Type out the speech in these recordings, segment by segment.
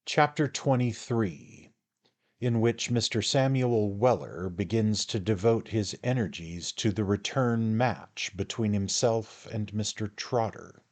Chapter 23, in which Mr. Samuel Weller begins to devote his energies to the return match between himself and Mr. Trotter.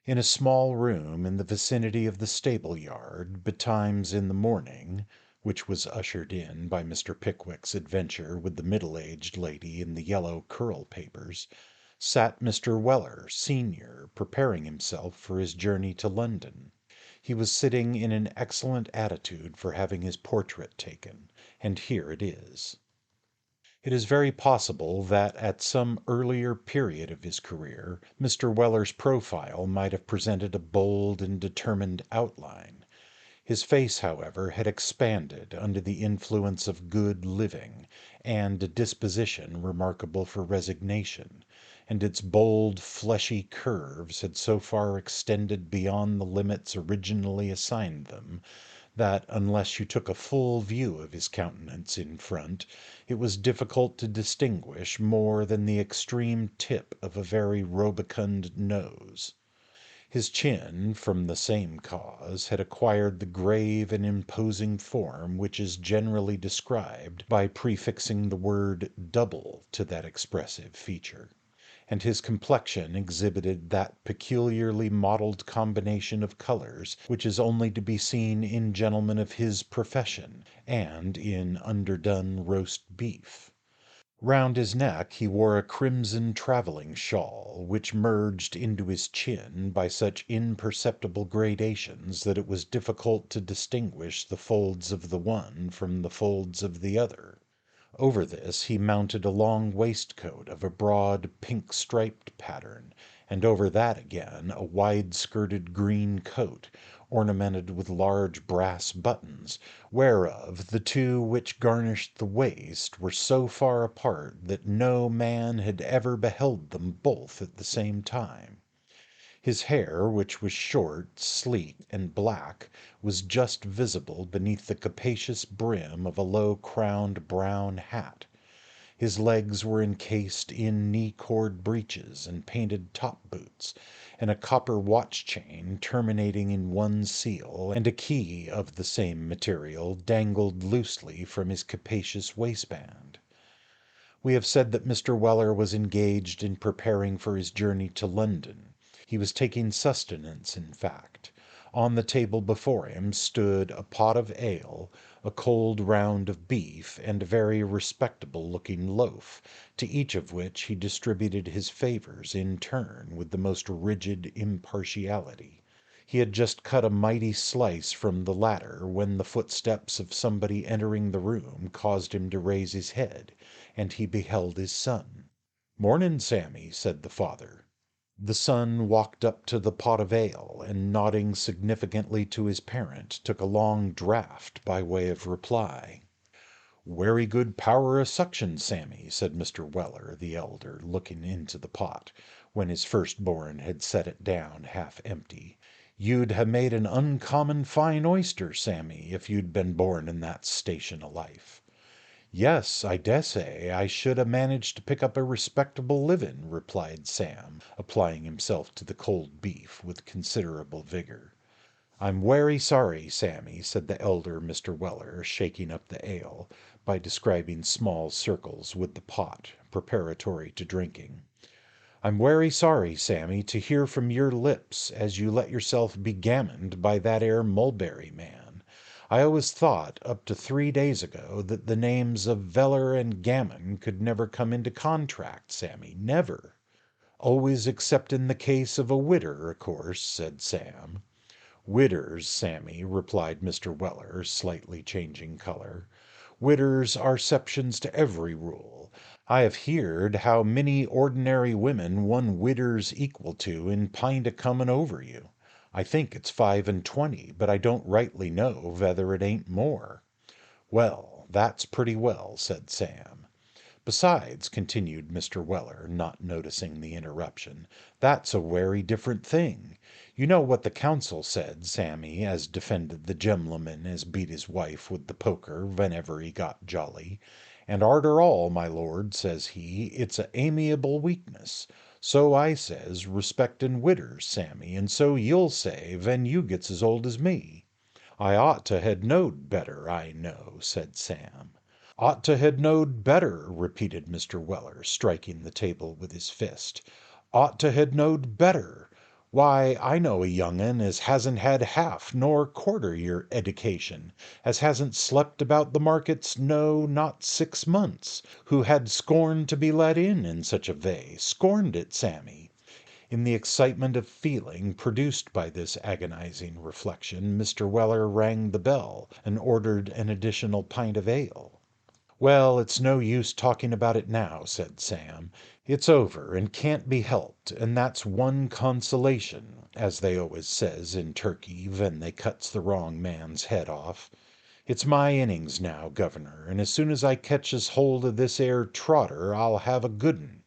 In a small room in the vicinity of the stable yard, betimes in the morning, which was ushered in by Mr. Pickwick's adventure with the middle-aged lady in the yellow curl papers, sat Mr. Weller, senior, preparing himself for his journey to London. He was sitting in an excellent attitude for having his portrait taken, and here it is. It is very possible that at some earlier period of his career Mr. Weller's profile might have presented a bold and determined outline. His face, however, had expanded under the influence of good living, and a disposition remarkable for resignation, and its bold fleshy curves had so far extended beyond the limits originally assigned them, that unless you took a full view of his countenance in front, it was difficult to distinguish more than the extreme tip of a very rubicund nose. His chin, from the same cause, had acquired the grave and imposing form which is generally described by prefixing the word double to that expressive feature, and his complexion exhibited that peculiarly mottled combination of colours which is only to be seen in gentlemen of his profession, and in underdone roast beef. Round his neck he wore a crimson travelling shawl, which merged into his chin by such imperceptible gradations that it was difficult to distinguish the folds of the one from the folds of the other. Over this he mounted a long waistcoat of a broad pink-striped pattern, and over that again a wide-skirted green coat, ornamented with large brass buttons, whereof the two which garnished the waist were so far apart that no man had ever beheld them both at the same time. His hair, which was short, sleek, and black, was just visible beneath the capacious brim of a low-crowned brown hat. His legs were encased in knee-cord breeches and painted top-boots, and a copper watch-chain terminating in one seal, and a key of the same material, dangled loosely from his capacious waistband. We have said that Mr. Weller was engaged in preparing for his journey to London. He was taking sustenance, in fact. On the table before him stood a pot of ale, a cold round of beef, and a very respectable-looking loaf, to each of which he distributed his favours in turn with the most rigid impartiality. He had just cut a mighty slice from the latter when the footsteps of somebody entering the room caused him to raise his head, and he beheld his son. "Mornin', Sammy," said the father. The son walked up to the pot of ale, and nodding significantly to his parent, took a long draught by way of reply. "Werry good power o' suction, Sammy," said Mr. Weller the elder, looking into the pot, when his firstborn had set it down half empty. "You'd ha' made an uncommon fine oyster, Sammy, if you'd been born in that station o' life." "Yes, I dessay I should ha' managed to pick up a respectable living," replied Sam, applying himself to the cold beef with considerable vigour. "I'm werry sorry, Sammy," said the elder Mr. Weller, shaking up the ale, by describing small circles with the pot, preparatory to drinking. "I'm werry sorry, Sammy, to hear from your lips as you let yourself be gammoned by that 'ere Mulberry man. I always thought, up to 3 days ago, that the names of Veller and Gammon could never come into contract, Sammy, never." "Always except in the case of a widder, o' course," said Sam. "Widders, Sammy," replied Mr. Weller, slightly changing colour. "Widders are 'ceptions to every rule. I have heerd how many ordinary women one widder's equal to in pint o' comin' over you. I think it's 25, but I don't rightly know vether it ain't more." "Well, that's pretty well," said Sam. "Besides," continued Mr. Weller, not noticing the interruption, "that's a werry different thing. You know what the counsel said, Sammy, as defended the gemloman as beat his wife with the poker whenever he got jolly. And arter all, my lord, says he, it's a amiable weakness. So I says, respectin' widders, Sammy, and so you'll say ven you gets as old as me." "I ought to had knowed better, I know," said Sam. "Ought to had knowed better," repeated Mr. Weller, striking the table with his fist. "Ought to had knowed better. Why, I know a young un as hasn't had half nor quarter your eddication, as hasn't slept about the markets, no, not 6 months, who had scorned to be let in such a vay, scorned it, Sammy." In the excitement of feeling produced by this agonizing reflection, Mr. Weller rang the bell and ordered an additional pint of ale. "Well, it's no use talking about it now," said Sam. "It's over and can't be helped, and that's one consolation, as they always says in Turkey ven they cuts the wrong man's head off. It's my innings now, governor, and as soon as I catches hold of this 'ere Trotter I'll have a good un."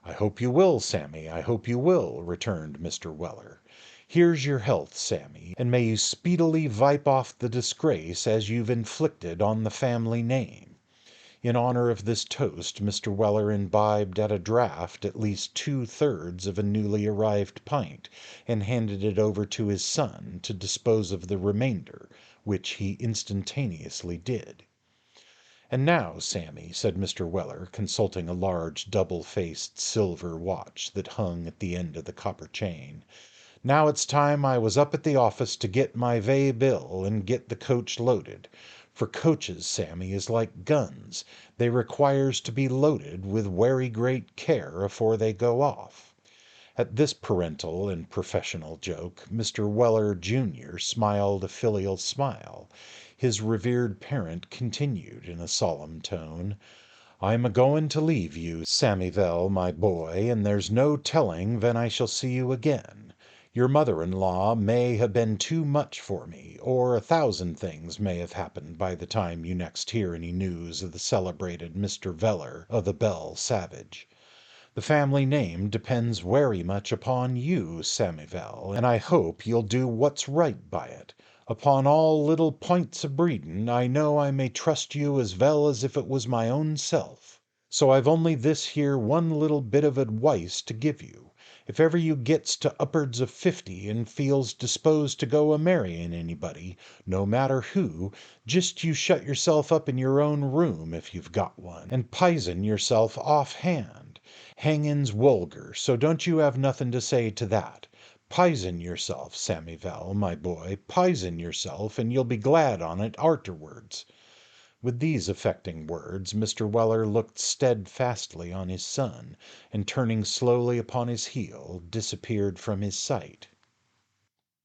"I hope you will, Sammy, I hope you will," returned Mr. Weller. "Here's your health, Sammy, and may you speedily vipe off the disgrace as you've inflicted on the family name." In honor of this toast, Mr. Weller imbibed at a draught at least 2/3 of a newly arrived pint, and handed it over to his son to dispose of the remainder, which he instantaneously did. "And now, Sammy," said Mr. Weller, consulting a large double-faced silver watch that hung at the end of the copper chain, "now it's time I was up at the office to git my vay bill and git the coach loaded. For coaches, Sammy, is like guns, they requires to be loaded with werry great care afore they go off." At this parental and professional joke, Mr. Weller, Jr., smiled a filial smile. His revered parent continued in a solemn tone, "I'm a going to leave you, Sammyville, my boy, and there's no telling ven I shall see you again. Your mother-in-law may have been too much for me, or 1,000 things may have happened by the time you next hear any news of the celebrated Mr. Veller o' the Bell Savage. The family name depends werry much upon you, Sammyville, and I hope you'll do what's right by it. Upon all little p'ints of breedin' I know I may trust you as vell as if it was my own self. So I've only this here one little bit of adwice to give you. If ever you gets to up'ards of 50 and feels disposed to go a marrying anybody, no matter who, jist you shut yourself up in your own room, if you've got one, and pison yourself off hand. Hangin's wulgar, so don't you have nothing to say to that. Pison yourself, Sammyville, my boy, pison yourself, and you'll be glad on't arterwards." With these affecting words, Mr. Weller looked steadfastly on his son, and turning slowly upon his heel, disappeared from his sight.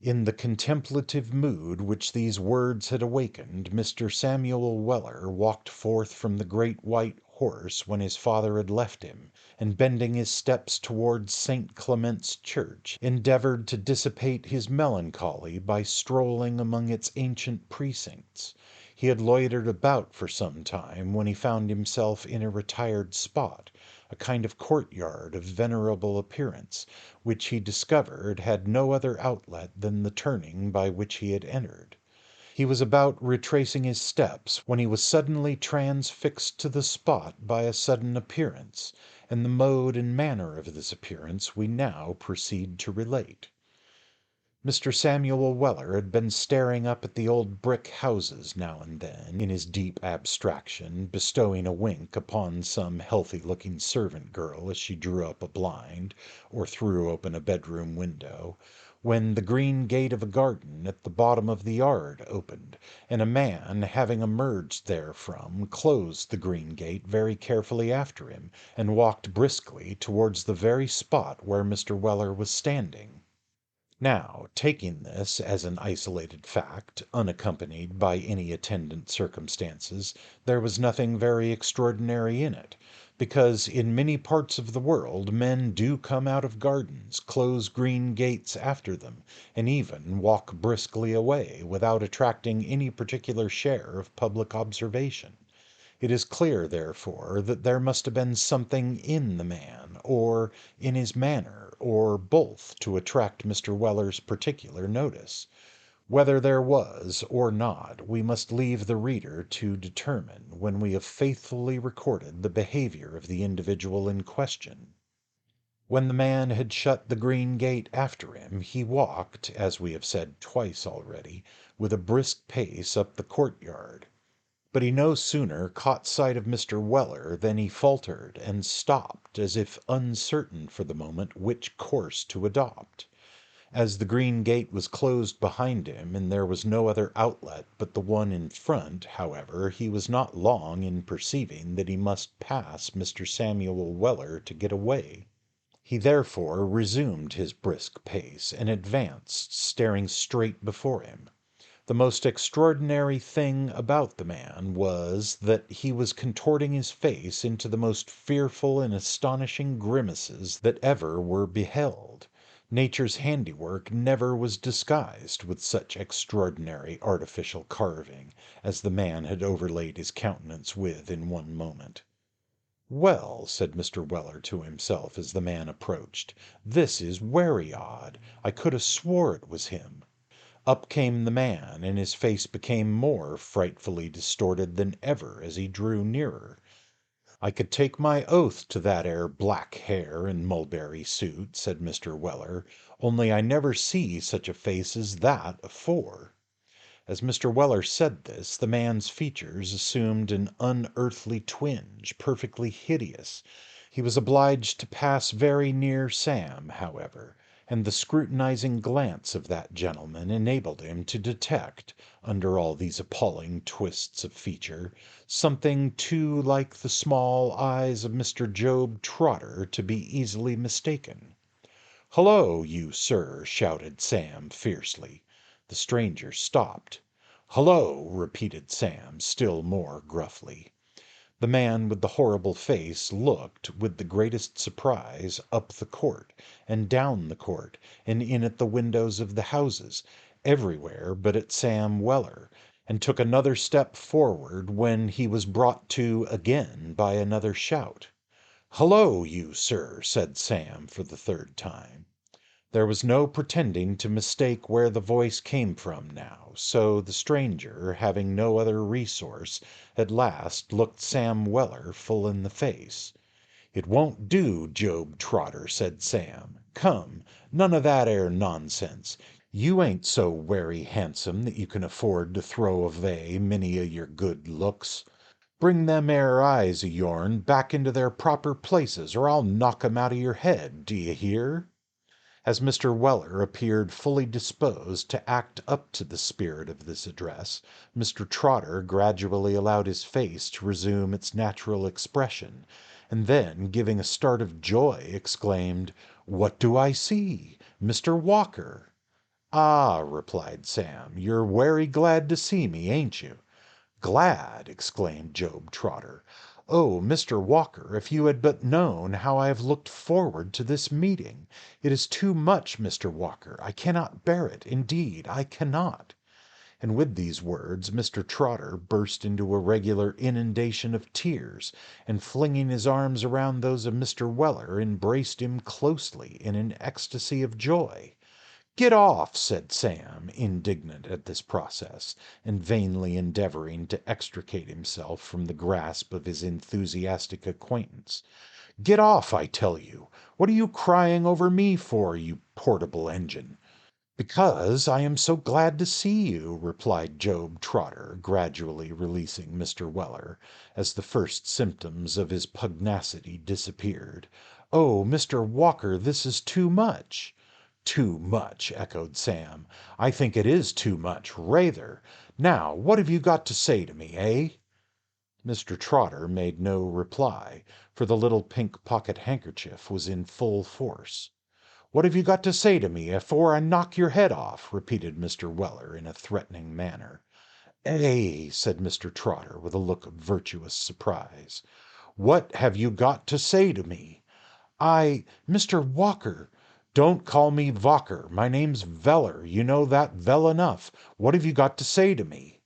In the contemplative mood which these words had awakened, Mr. Samuel Weller walked forth from the great white horse when his father had left him, and bending his steps towards St. Clement's Church, endeavoured to dissipate his melancholy by strolling among its ancient precincts. He had loitered about for some time when he found himself in a retired spot, a kind of courtyard of venerable appearance, which he discovered had no other outlet than the turning by which he had entered. He was about retracing his steps when he was suddenly transfixed to the spot by a sudden appearance, and the mode and manner of this appearance we now proceed to relate. Mr. Samuel Weller had been staring up at the old brick houses now and then, in his deep abstraction, bestowing a wink upon some healthy-looking servant girl as she drew up a blind, or threw open a bedroom window, when the green gate of a garden at the bottom of the yard opened, and a man, having emerged therefrom, closed the green gate very carefully after him, and walked briskly towards the very spot where Mr. Weller was standing. Now, taking this as an isolated fact, unaccompanied by any attendant circumstances, there was nothing very extraordinary in it, because in many parts of the world men do come out of gardens, close green gates after them, and even walk briskly away, without attracting any particular share of public observation. It is clear, therefore, that there must have been something in the man, or in his manner, or both, to attract Mr. Weller's particular notice. Whether there was or not, we must leave the reader to determine when we have faithfully recorded the behaviour of the individual in question. When the man had shut the green gate after him, he walked, as we have said twice already, with a brisk pace up the courtyard. But he no sooner caught sight of Mr. Weller than he faltered and stopped, as if uncertain for the moment which course to adopt. As the green gate was closed behind him, and there was no other outlet but the one in front, however, he was not long in perceiving that he must pass Mr. Samuel Weller to get away. He therefore resumed his brisk pace, and advanced, staring straight before him. The most extraordinary thing about the man was that he was contorting his face into the most fearful and astonishing grimaces that ever were beheld. Nature's handiwork never was disguised with such extraordinary artificial carving as the man had overlaid his countenance with in one moment. "Well," said Mr. Weller to himself as the man approached, "this is werry odd. I could have swore it was him." Up came the man, and his face became more frightfully distorted than ever as he drew nearer. "I could take my oath to that 'ere black hair and mulberry suit," said Mr. Weller, "only I never see such a face as that afore." As Mr. Weller said this, the man's features assumed an unearthly twinge, perfectly hideous. He was obliged to pass very near Sam, however, and the scrutinizing glance of that gentleman enabled him to detect, under all these appalling twists of feature, something too like the small eyes of Mr. Job Trotter to be easily mistaken. "Hullo, you sir!" shouted Sam fiercely. The stranger stopped. "Hullo!" repeated Sam, still more gruffly. The man with the horrible face looked, with the greatest surprise, up the court, and down the court, and in at the windows of the houses, everywhere but at Sam Weller, and took another step forward, when he was brought to again by another shout. "Hullo, you sir!" said Sam for the third time. There was no pretending to mistake where the voice came from now, so the stranger, having no other resource, at last looked Sam Weller full in the face. "It won't do, Job Trotter," said Sam. "Come, none of that 'ere nonsense. You ain't so werry handsome that you can afford to throw avay many o' your good looks. Bring them 'ere eyes o' yourn back into their proper places, or I'll knock 'em out o' your head, d'ye hear?" As Mr. Weller appeared fully disposed to act up to the spirit of this address, Mr. Trotter gradually allowed his face to resume its natural expression, and then, giving a start of joy, exclaimed, "What do I see? Mr. Walker!" "Ah," replied Sam, "you're werry glad to see me, ain't you?" "Glad!" exclaimed Job Trotter. "Oh, Mr. Walker, if you had but known how I have looked forward to this meeting! It is too much, Mr. Walker. I cannot bear it. Indeed, I cannot." And with these words Mr. Trotter burst into a regular inundation of tears, and flinging his arms around those of Mr. Weller, embraced him closely in an ecstasy of joy. "Get off!" said Sam, indignant at this process, and vainly endeavoring to extricate himself from the grasp of his enthusiastic acquaintance. "Get off, I tell you! What are you crying over me for, you portable engine?" "Because I am so glad to see you," replied Job Trotter, gradually releasing Mr. Weller, as the first symptoms of his pugnacity disappeared. "Oh, Mr. Walker, this is too much!" "Too much!" echoed Sam. "I think it is too much, rayther. Now, what have you got to say to me, eh?" Mr. Trotter made no reply, for the little pink pocket handkerchief was in full force. "What have you got to say to me afore I knock your head off?" repeated Mr. Weller in a threatening manner. "Eh!" said Mr. Trotter, with a look of virtuous surprise. "What have you got to say to me?" "Mr. Walker—" "Don't call me Walker. My name's Veller. You know that vell enough. What have you got to say to me?"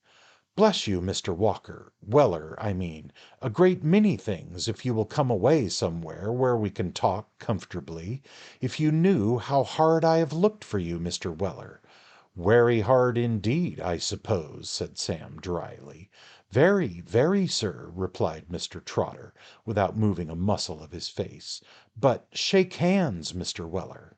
"Bless you, Mr. Walker, Weller, I mean, a great many things, if you will come away somewhere where we can talk comfortably. If you knew how hard I have looked for you, Mr. Weller. Very hard indeed, I suppose, said Sam dryly. Very, very, sir, replied Mr. Trotter, without moving a muscle of his face. But shake hands, Mr. Weller.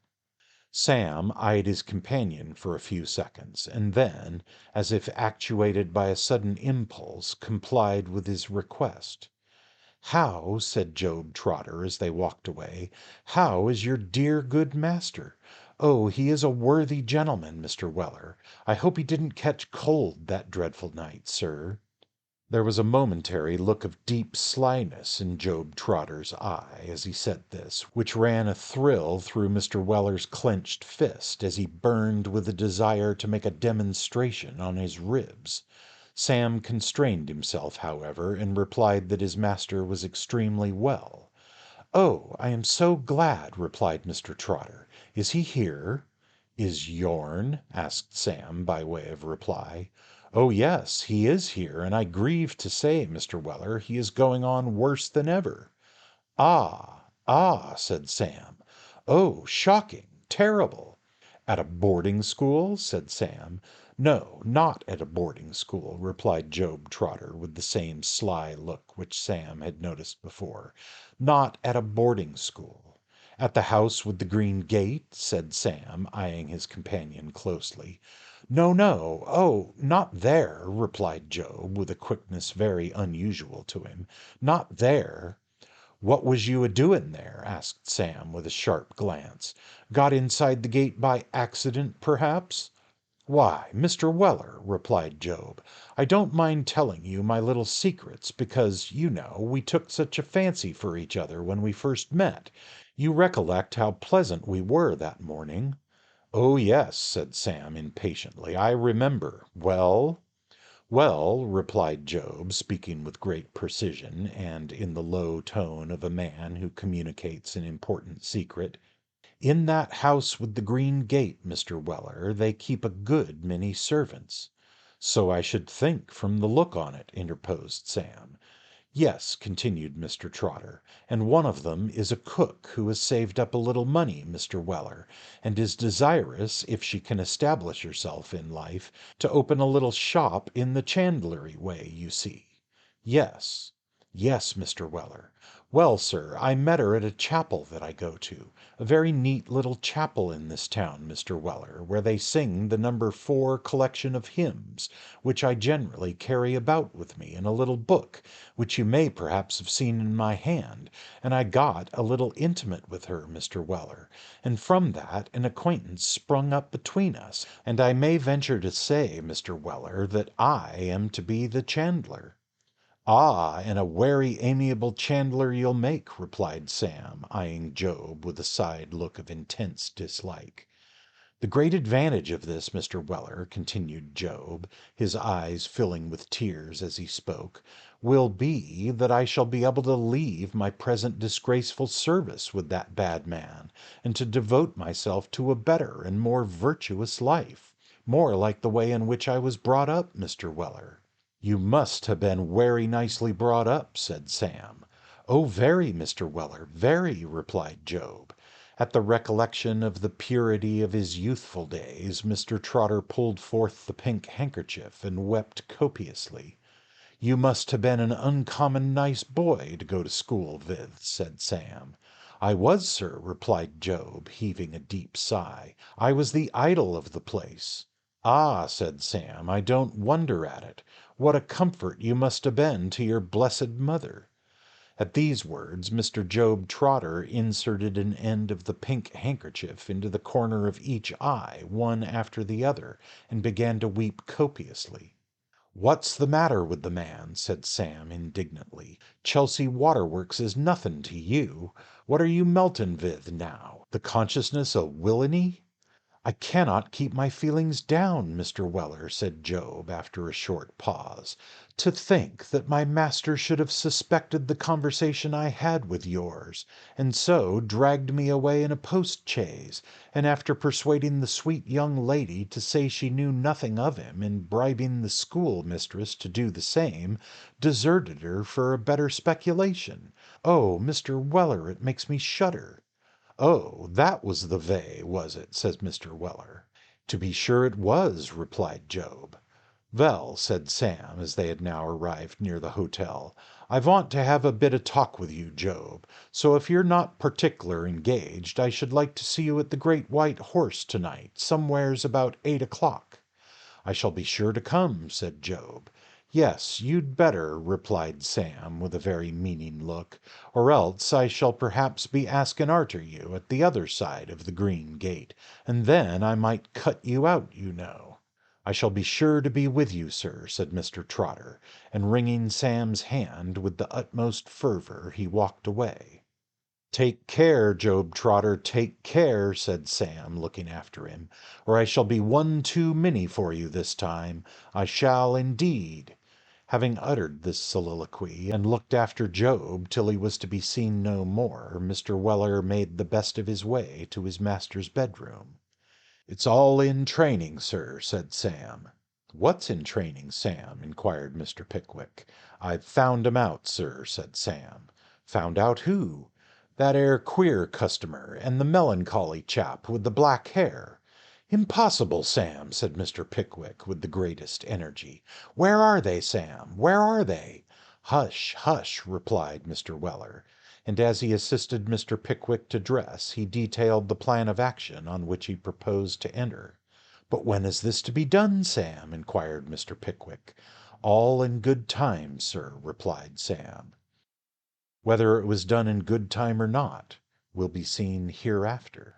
Sam eyed his companion for a few seconds, and then, as if actuated by a sudden impulse, complied with his request. "How," said Job Trotter as they walked away, "how is your dear good master? Oh, he is a worthy gentleman, Mr. Weller. I hope he didn't catch cold that dreadful night, sir." There was a momentary look of deep slyness in Job Trotter's eye as he said this, which ran a thrill through Mr. Weller's clenched fist as he burned with a desire to make a demonstration on his ribs. Sam constrained himself, however, and replied that his master was extremely well. "Oh, I am so glad," replied Mr. Trotter. "Is he here?" "Is yourn?" asked Sam by way of reply. "Oh, yes, he is here, and I grieve to say, Mr. Weller, he is going on worse than ever." "Ah, ah," said Sam. "Oh, shocking, terrible." "At a boarding school?" said Sam. "No, not at a boarding school," replied Job Trotter with the same sly look which Sam had noticed before. "Not at a boarding school." "At the house with the green gate?" said Sam, eyeing his companion closely. "No, no, oh, not there," replied Job, with a quickness very unusual to him. "Not there." "What was you a doing there?" asked Sam with a sharp glance. "Got inside the gate by accident, perhaps?" "Why, Mr. Weller," replied Job, "I don't mind telling you my little secrets, because, you know, we took such a fancy for each other when we first met. You recollect how pleasant we were that morning." "Oh, yes," said Sam impatiently, "I remember. Well?" "Well," replied Job, speaking with great precision, and in the low tone of a man who communicates an important secret, "in that house with the green gate, Mr. Weller, they keep a good many servants." "So I should think, from the look on it," interposed Sam. "Yes," continued Mr. Trotter, "and one of them is a cook who has saved up a little money, Mr. Weller, and is desirous, if she can establish herself in life, to open a little shop in the chandlery way, you see." "Yes." "Yes, Mr. Weller. Well, sir, I met her at a chapel that I go to, a very neat little chapel in this town, Mr. Weller, where they sing the number 4 collection of hymns, which I generally carry about with me in a little book, which you may perhaps have seen in my hand, and I got a little intimate with her, Mr. Weller, and from that an acquaintance sprung up between us, and I may venture to say, Mr. Weller, that I am to be the chandler." "Ah, and a werry amiable chandler you'll make," replied Sam, eyeing Job with a side look of intense dislike. "The great advantage of this, Mr. Weller," continued Job, his eyes filling with tears as he spoke, "will be that I shall be able to leave my present disgraceful service with that bad man, and to devote myself to a better and more virtuous life, more like the way in which I was brought up, Mr. Weller." "You must have been werry nicely brought up," said Sam. "Oh, very, Mr. Weller, very," replied Job. At the recollection of the purity of his youthful days, Mr. Trotter pulled forth the pink handkerchief and wept copiously. "You must have been an uncommon nice boy to go to school with," said Sam. "I was, sir," replied Job, heaving a deep sigh. "I was the idol of the place." "Ah," said Sam, "I don't wonder at it. What a comfort you must have been to your blessed mother." At these words Mr. Job Trotter inserted an end of the pink handkerchief into the corner of each eye, one after the other, and began to weep copiously. "What's the matter with the man?" said Sam indignantly. "Chelsea Waterworks is nothing to you. What are you melting with now? The consciousness of villainy?" "I cannot keep my feelings down, Mr. Weller," said Job, after a short pause. "To think that my master should have suspected the conversation I had with yours, and so dragged me away in a post chaise, and after persuading the sweet young lady to say she knew nothing of him, and bribing the school mistress to do the same, deserted her for a better speculation. Oh, Mr. Weller, it makes me shudder." "Oh, that was the vay, was it?" says Mr. Weller. "To be sure it was," replied Job. "Vell," said Sam, as they had now arrived near the hotel, "I vant to have a bit of talk with you, Job, so if you're not partickler engaged I should like to see you at the Great White Horse to night, somewheres about 8 o'clock." "I shall be sure to come," said Job. "Yes, you'd better," replied Sam, with a very meaning look, "or else I shall perhaps be asking arter you at the other side of the green gate, and then I might cut you out, you know." "I shall be sure to be with you, sir," said Mr. Trotter, and wringing Sam's hand with the utmost fervour, he walked away. "Take care, Job Trotter, take care," said Sam, looking after him, "or I shall be one too many for you this time. I shall indeed." Having uttered this soliloquy, and looked after Job till he was to be seen no more, Mr. Weller made the best of his way to his master's bedroom. "It's all in training, sir," said Sam. "What's in training, Sam?" inquired Mr. Pickwick. "I've found 'em out, sir," said Sam. "Found out who?" "That 'ere queer customer, and the melancholy chap with the black hair." "Impossible, Sam," said Mr. Pickwick, with the greatest energy. "Where are they, Sam? Where are they?" "Hush, hush," replied Mr. Weller, and as he assisted Mr. Pickwick to dress, he detailed the plan of action on which he proposed to enter. "But when is this to be done, Sam?" inquired Mr. Pickwick. "All in good time, sir," replied Sam. Whether it was done in good time or not will be seen hereafter.